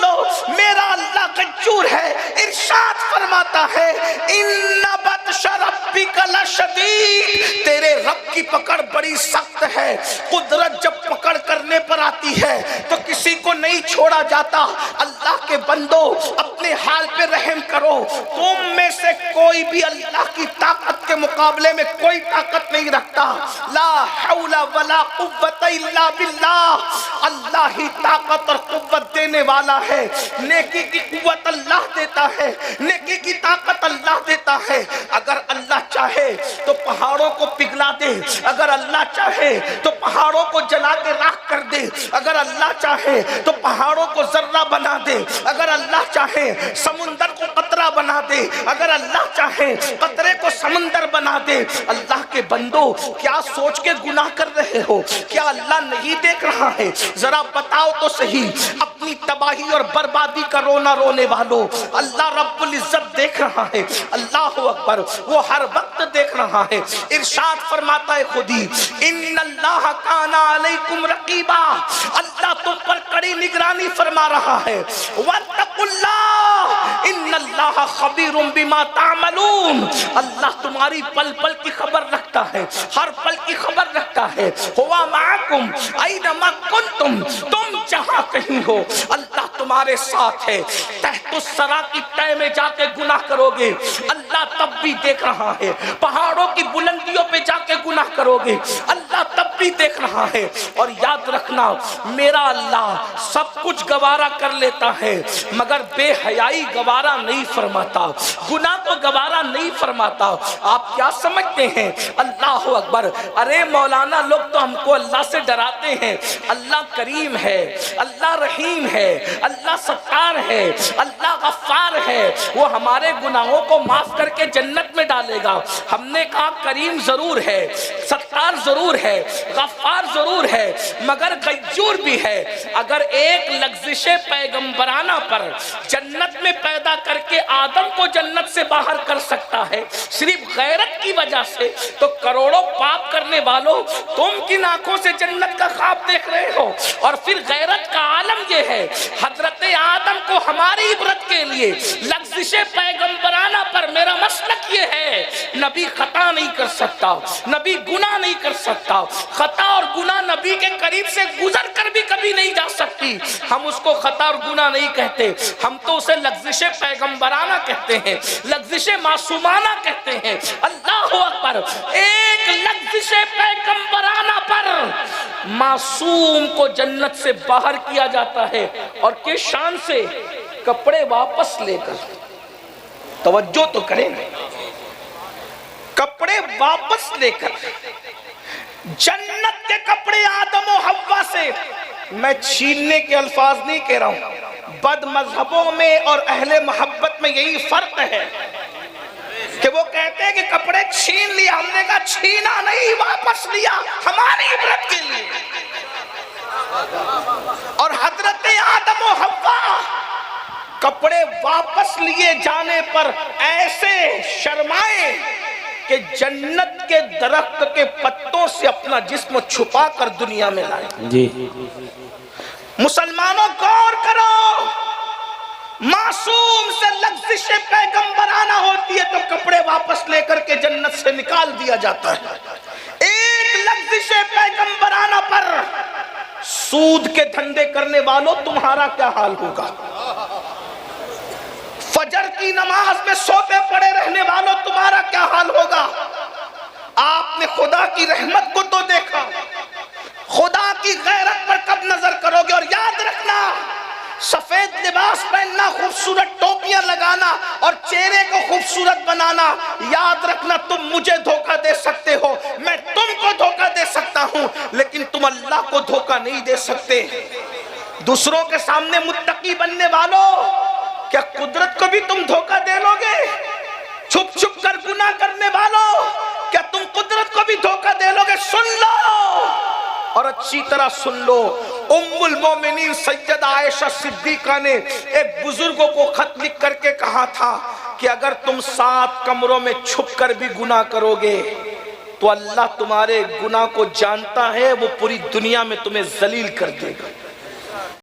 لو میرا اللہ غیور ہے۔ ارشاد فرماتا ہے ان بطش ربک لشدید، تیرے رب کی پکڑ بڑی سخت ہے۔ قدرت جب پکڑ کرنے پر آتی ہے تو کسی کو نہیں چھوڑا جاتا۔ اللہ کے بندو اپنے حال پہ رحم کرو، تم میں سے کوئی بھی اللہ کی طاقت کے مقابلے میں کوئی طاقت نہیں رکھتا۔ لا حول ولا قوت الا باللہ، اللہ ہی طاقت اور قوت دینے والا ہے۔ نیکی کی قوت اللہ دیتا ہے، نیکی کی طاقت اللہ دیتا ہے۔ اگر اللہ چاہے تو پہاڑوں کو پگھلا دے، اگر اللہ چاہے تو پہاڑوں کو جلا کے راکھ کر دے، اگر اللہ چاہے تو پہاڑوں کو ذرہ بنا دے، اگر اللہ چاہے سمندر کو قطرہ بنا دے، اگر اللہ چاہے قطرے کو سمندر بنا دے۔ اللہ کے بندو کیا سوچ کے گناہ کر رہے ہو؟ کیا اللہ نہیں دیکھ رہا ہے؟ ذرا بتاؤ تو صحیح، اپنی تباہی اور بربادی کا رونا رونے والوں، اللہ رب العزت دیکھ رہا ہے۔ اللہ اکبر، وہ ہر وقت دیکھ رہا ہے۔ ارشاد فرماتا ہے خودی ان اللہ کان علیکم رقیبا، اللہ تم پر کڑی نگرانی فرما رہا ہے۔ واتقوا اللہ ان اللہ خبیر بما تعملون، اللہ تمہاری پل پل کی خبر رکھتا ہے، ہر پل کی خبر رکھتا ہے۔ ہوا معکم اینما کنتم، تم جہاں کہیں ہو اللہ تمہارے ساتھ ہے۔ تحت الثری کی تہ میں جا کے گناہ کرو گے اللہ تب بھی دیکھ رہا ہے، پہاڑوں کی بلندیوں پہ جا کے گناہ کرو گے اللہ تب بھی دیکھ رہا ہے۔ اور یاد رکھنا میرا اللہ سب کچھ گوارا کر لیتا ہے مگر بے حیائی گوارا نہیں فرماتا، گناہ کو گوارا نہیں فرماتا۔ آپ کیا سمجھتے ہیں؟ اللہ اکبر، ارے مولانا لوگ تو ہم کو اللہ سے ڈراتے ہیں۔ اللہ کریم ہے، اللہ رحیم ہے، اللہ ستار ہے، اللہ غفار ہے، وہ ہمارے گناہوں کو معاف کر کے جنت میں ڈالے گا۔ ہم نے کہا کریم ضرور ہے، ستار ضرور ہے، غفار ضرور ہے، مگر غیور بھی ہے۔ اگر ایک لغزش پیغمبرانہ پر جنت میں پیدا کر کے آدم کو جنت سے باہر کر سکتا ہے صرف غیرت کی وجہ سے، تو کروڑوں پاپ کرنے والوں تم کن آنکھوں سے جنت کا خواب دیکھ رہے ہو؟ اور پھر غیرت کا عالم یہ ہے، حضرت آدم کو ہماری عبرت کے لیے لغزش پیغمبرانہ پر میرا مسلک یہ ہے، نبی خطا نہیں کر سکتا، نبی گناہ نہیں کر سکتا، خطا اور گناہ نبی کے قریب سے گزر کر بھی کبھی نہیں جا سکتی۔ ہم اس کو خطا اور گناہ نہیں کہتے، ہم تو اسے لغزش پیغمبرانہ کہتے ہیں، لغزش معصومانہ کہتے ہیں۔ اللہ اکبر، ایک لغزش پیغمبرانہ پر معصوم کو جنت سے باہر کیا جاتا ہے، اور کس شان سے؟ کپڑے واپس لے کر۔ توجہ تو کریں، کپڑے واپس لے کر، جنت کے کپڑے آدم و حوا سے، میں چھیننے کے الفاظ نہیں کہہ رہا ہوں، بد مذہبوں میں اور اہل محبت میں یہی فرق ہے کہ وہ کہتے ہیں کہ کپڑے چھین لیا، ہم نے کہا چھینا نہیں، واپس لیا ہماری عبرت کے لیے۔ اور حضرت آدم و حوا کپڑے واپس لیے جانے پر ایسے شرمائے کہ جنت کے درخت کے پتوں سے اپنا جسم چھپا کر دنیا میں لائے۔ جی مسلمانوں غور کرو، معصوم سے لغزش پیغمبرانہ ہوتی ہے تو کپڑے واپس لے کر کے جنت سے نکال دیا جاتا ہے۔ ایک لغزش پیغمبرانہ پر سود کے دھندے کرنے والوں تمہارا کیا حال ہوگا؟ فجر کی نماز میں سوتے پڑے رہنے والوں تمہارا کیا حال ہوگا؟ آپ نے خدا کی رحمت کو تو دیکھا، خدا کی غیرت پر کب نظر کرو گے؟ اور یاد رکھنا، سفید لباس پہننا، خوبصورت ٹوپیاں لگانا اور چہرے کو خوبصورت بنانا، یاد رکھنا تم مجھے دھوکہ دے سکتے ہو، میں تم کو دھوکہ دے سکتا ہوں، لیکن تم اللہ کو دھوکہ نہیں دے سکتے۔ دوسروں کے سامنے متقی بننے والوں، کیا قدرت کو بھی تم دھوکہ دے لو گے؟ چھپ چھپ کر گناہ کرنے والوں، کیا تم قدرت کو بھی دھوکہ دے لو گے؟ سن لو اور اچھی طرح سن لو، ام المومنین سیدہ عائشہ صدیقہ نے ایک بزرگوں کو خط لکھ کر کے کہا تھا کہ اگر تم 7 کمروں میں چھپ کر بھی گناہ کرو گے تو اللہ تمہارے گناہ کو جانتا ہے، وہ پوری دنیا میں تمہیں ذلیل کر دے گا۔